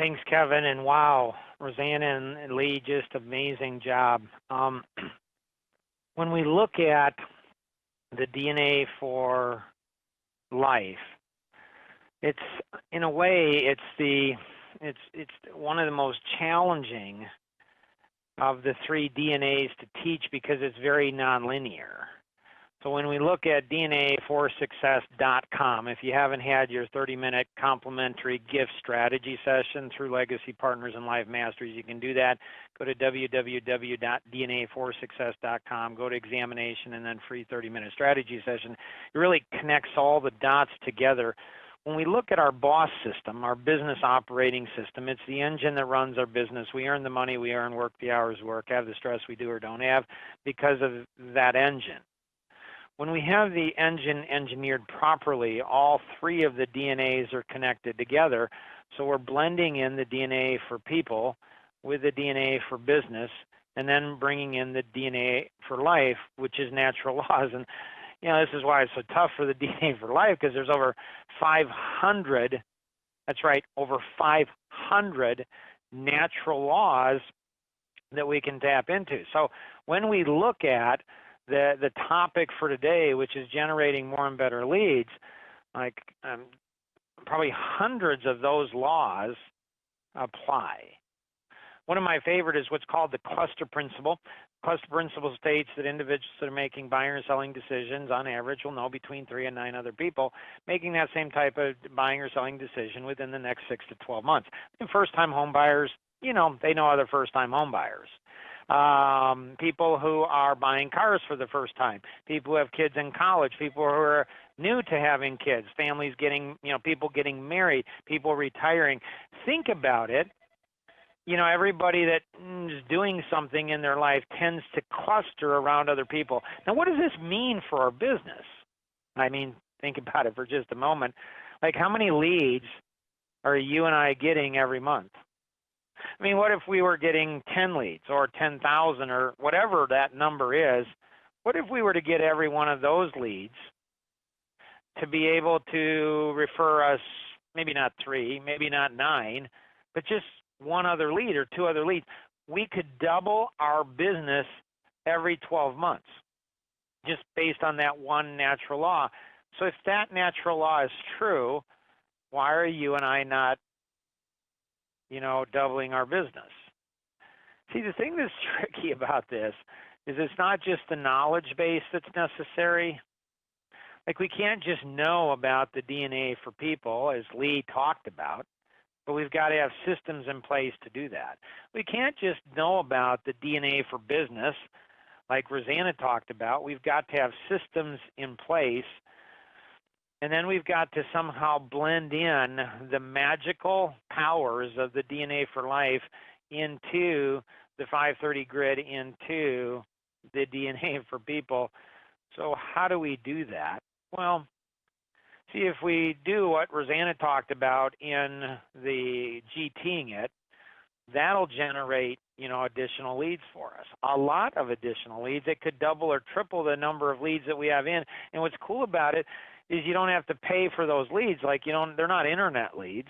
Thanks, Kevin. And wow, Rosanna and Lee, just amazing job. When we look at the DNA for life, it's in a way it's one of the most challenging of the three DNAs to teach because it's very nonlinear. So when we look at DNA4Success.com, if you haven't had your 30-minute complimentary gift strategy session through Legacy Partners and Life Masteries, you can do that. Go to www.DNA4Success.com, go to examination, and then free 30-minute strategy session. It really connects all the dots together. When we look at our BOSS system, our business operating system, it's the engine that runs our business. We earn the money, we earn, work the hours we work, have the stress we do or don't have because of that engine. When we have the engine engineered properly, all three of the DNAs are connected together. So we're blending in the DNA for people with the DNA for business, and then bringing in the DNA for life, which is natural laws. And this is why it's so tough for the DNA for life, because there's over 500, that's right, over 500 natural laws that we can tap into. So when we look at the topic for today, which is generating more and better leads, like probably hundreds of those laws apply. One of my favorite is what's called the cluster principle. Cluster principle states that individuals that are making buying or selling decisions on average will know between 3 and 9 other people making that same type of buying or selling decision within the next 6 to 12 months. And first-time home buyers, they know other first-time home buyers. People who are buying cars for the first time, people who have kids in college, people who are new to having kids, families getting, people getting married, people retiring. Think about it. Everybody that is doing something in their life tends to cluster around other people. Now, what does this mean for our business? I mean, think about it for just a moment. Like, how many leads are you and I getting every month? I mean, what if we were getting 10 leads or 10,000 or whatever that number is? What if we were to get every one of those leads to be able to refer us, maybe not 3, maybe not 9, but just 1 other lead or 2 other leads? We could double our business every 12 months just based on that one natural law. So if that natural law is true, why are you and I not doubling our business? See, the thing that's tricky about this is it's not just the knowledge base that's necessary. Like, we can't just know about the DNA for people, as Lee talked about, but we've got to have systems in place to do that. We can't just know about the DNA for business, like Rosanna talked about. We've got to have systems in place. And then we've got to somehow blend in the magical powers of the DNA for life into the 530 grid, into the DNA for people. So how do we do that? Well, see, if we do what Rosanna talked about in the GTing it, that'll generate, additional leads for us. A lot of additional leads. It could double or triple the number of leads that we have in. And what's cool about it is you don't have to pay for those leads. Like, they're not internet leads.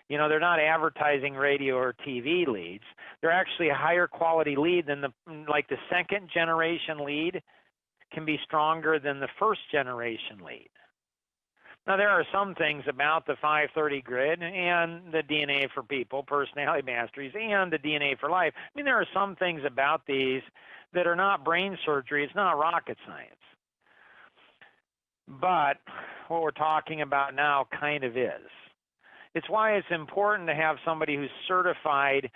They're not advertising radio or TV leads. They're actually a higher quality lead than the second generation lead can be stronger than the first generation lead. Now, there are some things about the 530 grid and the DNA for people, personality masteries, and the DNA for life. I mean, there are some things about these that are not brain surgery. It's not rocket science. But what we're talking about now kind of is. It's why it's important to have somebody who's certified,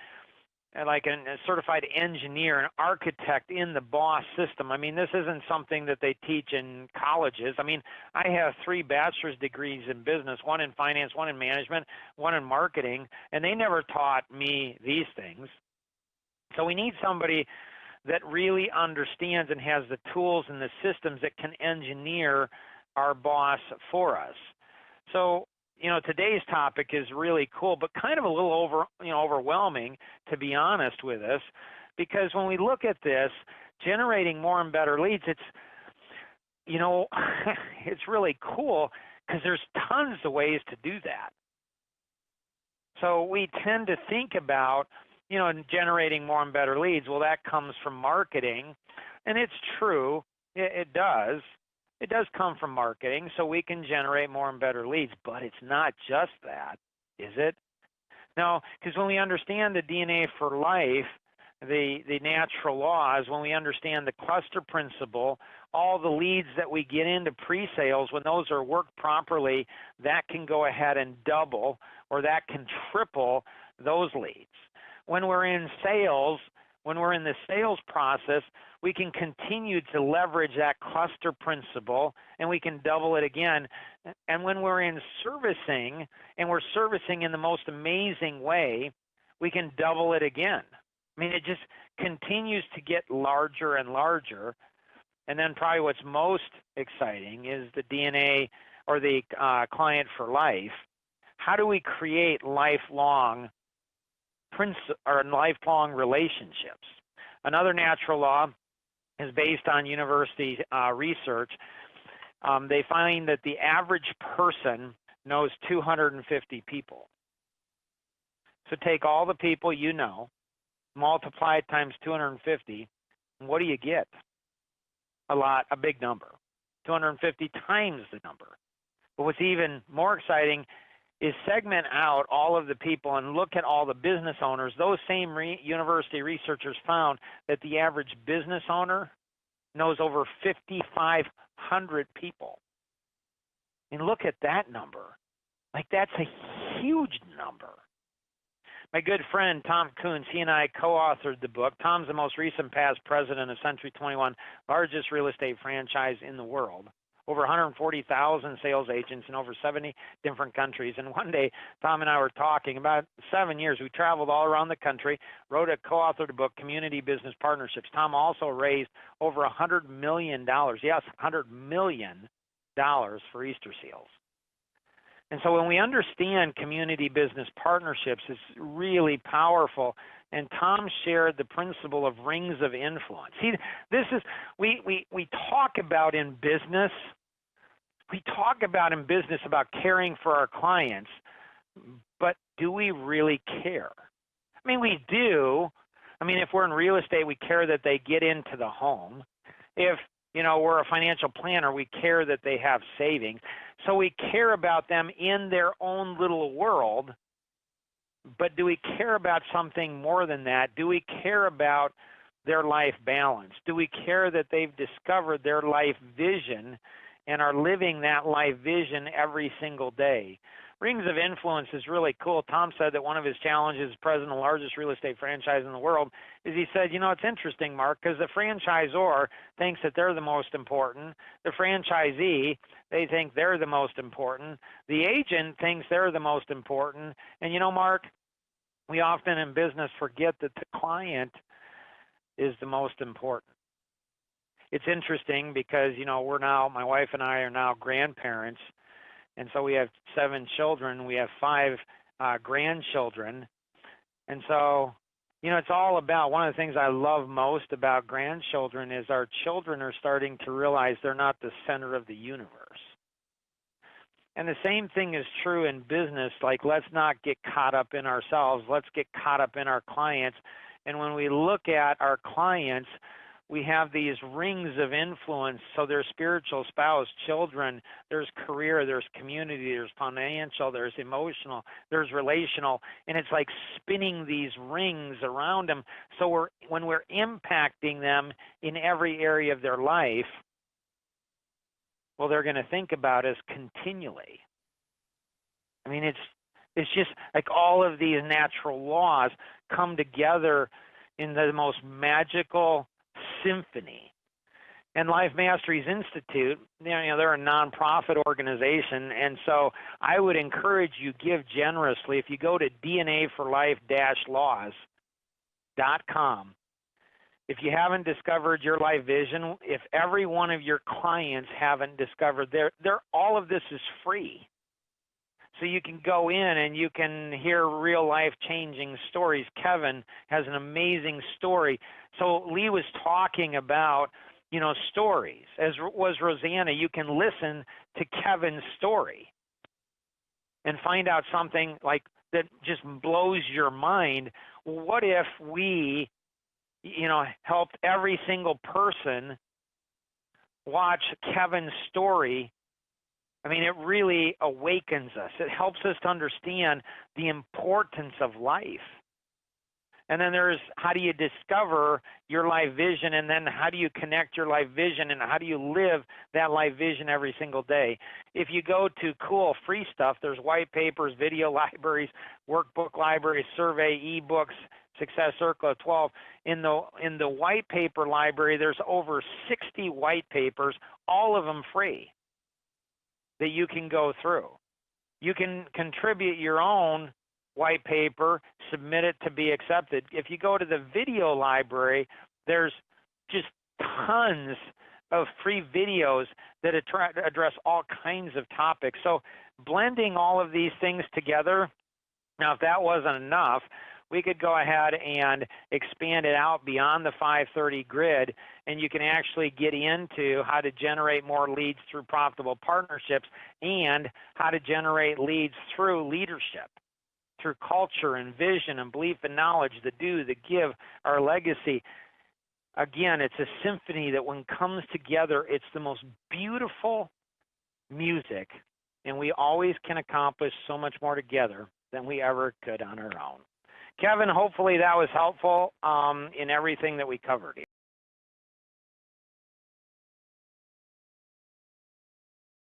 like a certified engineer, an architect in the BOSS system. I mean, this isn't something that they teach in colleges. I mean, I have 3 bachelor's degrees in business, 1 in finance, 1 in management, 1 in marketing, and they never taught me these things. So we need somebody that really understands and has the tools and the systems that can engineer our BOSS for us. So, today's topic is really cool, but kind of a little overwhelming, to be honest with us, because when we look at this, generating more and better leads, it's, it's really cool because there's tons of ways to do that. So we tend to think about, generating more and better leads. Well, that comes from marketing, and it's true. It does. It does come from marketing, so we can generate more and better leads. But it's not just that, is it? No, because when we understand the DNA for life, the natural laws, when we understand the cluster principle, all the leads that we get into pre-sales, when those are worked properly, that can go ahead and double, or that can triple those leads. When we're in sales, when we're in the sales process, we can continue to leverage that cluster principle, and we can double it again. And when we're in servicing, and we're servicing in the most amazing way, we can double it again. I mean, it just continues to get larger and larger. And then probably what's most exciting is the DNA, or the client for life. How do we create lifelong relationships? Another natural law is based on university research. They find that the average person knows 250 people. So take all the people you know, multiply it times 250, and what do you get? A big number. 250 times the number. But what's even more exciting is segment out all of the people and look at all the business owners. Those same university researchers found that the average business owner knows over 5,500 people. And look at that number. Like, that's a huge number. My good friend Tom Coons, he and I co-authored the book. Tom's the most recent past president of Century 21, largest real estate franchise in the world. Over 140,000 sales agents in over 70 different countries. And one day, Tom and I were talking about 7 years. We traveled all around the country, co-authored a book, Community Business Partnerships. Tom also raised over $100 million. Yes, $100 million for Easter seals. And so when we understand community business partnerships, it's really powerful. And Tom shared the principle of rings of influence. See, this is, we talk about in business, about caring for our clients, but do we really care? I mean, we do. I mean, if we're in real estate, we care that they get into the home. If we're a financial planner, we care that they have savings. So we care about them in their own little world, but do we care about something more than that? Do we care about their life balance? Do we care that they've discovered their life vision and are living that life vision every single day? Rings of influence is really cool. Tom said that one of his challenges as president of the largest real estate franchise in the world is, he said, it's interesting, Mark, because the franchisor thinks that they're the most important. The franchisee, they think they're the most important. The agent thinks they're the most important. And Mark, we often in business forget that the client is the most important. It's interesting because, my wife and I are now grandparents. And so we have 7 children. We have 5 grandchildren. And so, it's all about, one of the things I love most about grandchildren is our children are starting to realize they're not the center of the universe. And the same thing is true in business. Like, let's not get caught up in ourselves. Let's get caught up in our clients. And when we look at our clients, we have these rings of influence. So there's spiritual, spouse, children, there's career, there's community, there's financial, there's emotional, there's relational, and it's like spinning these rings around them. So when we're impacting them in every area of their life, well, they're going to think about us continually. I mean, it's just like all of these natural laws come together in the most magical symphony. And Life Masteries Institute, they're a nonprofit organization, and so I would encourage you, give generously. If you go to dnaforlife-laws.com, if you haven't discovered your life vision, if every one of your clients haven't discovered all of this is free. So you can go in and you can hear real life changing stories. Kevin has an amazing story. So Lee was talking about, stories, as was Rosanna. You can listen to Kevin's story and find out something like that just blows your mind. What if we, helped every single person watch Kevin's story? I mean, it really awakens us. It helps us to understand the importance of life. And then there's how do you discover your life vision, and then how do you connect your life vision, and how do you live that life vision every single day? If you go to cool free stuff, there's white papers, video libraries, workbook libraries, survey, ebooks, Success Circle of 12. In the white paper library, there's over 60 white papers, all of them free, that you can go through. You can contribute your own white paper, submit it to be accepted. If you go to the video library, there's just tons of free videos that address all kinds of topics. So blending all of these things together, now if that wasn't enough, we could go ahead and expand it out beyond the 530 grid, and you can actually get into how to generate more leads through profitable partnerships and how to generate leads through leadership, through culture and vision and belief and knowledge, the do, the give, our legacy. Again, it's a symphony that when it comes together, it's the most beautiful music, and we always can accomplish so much more together than we ever could on our own. Kevin, hopefully that was helpful in everything that we covered here.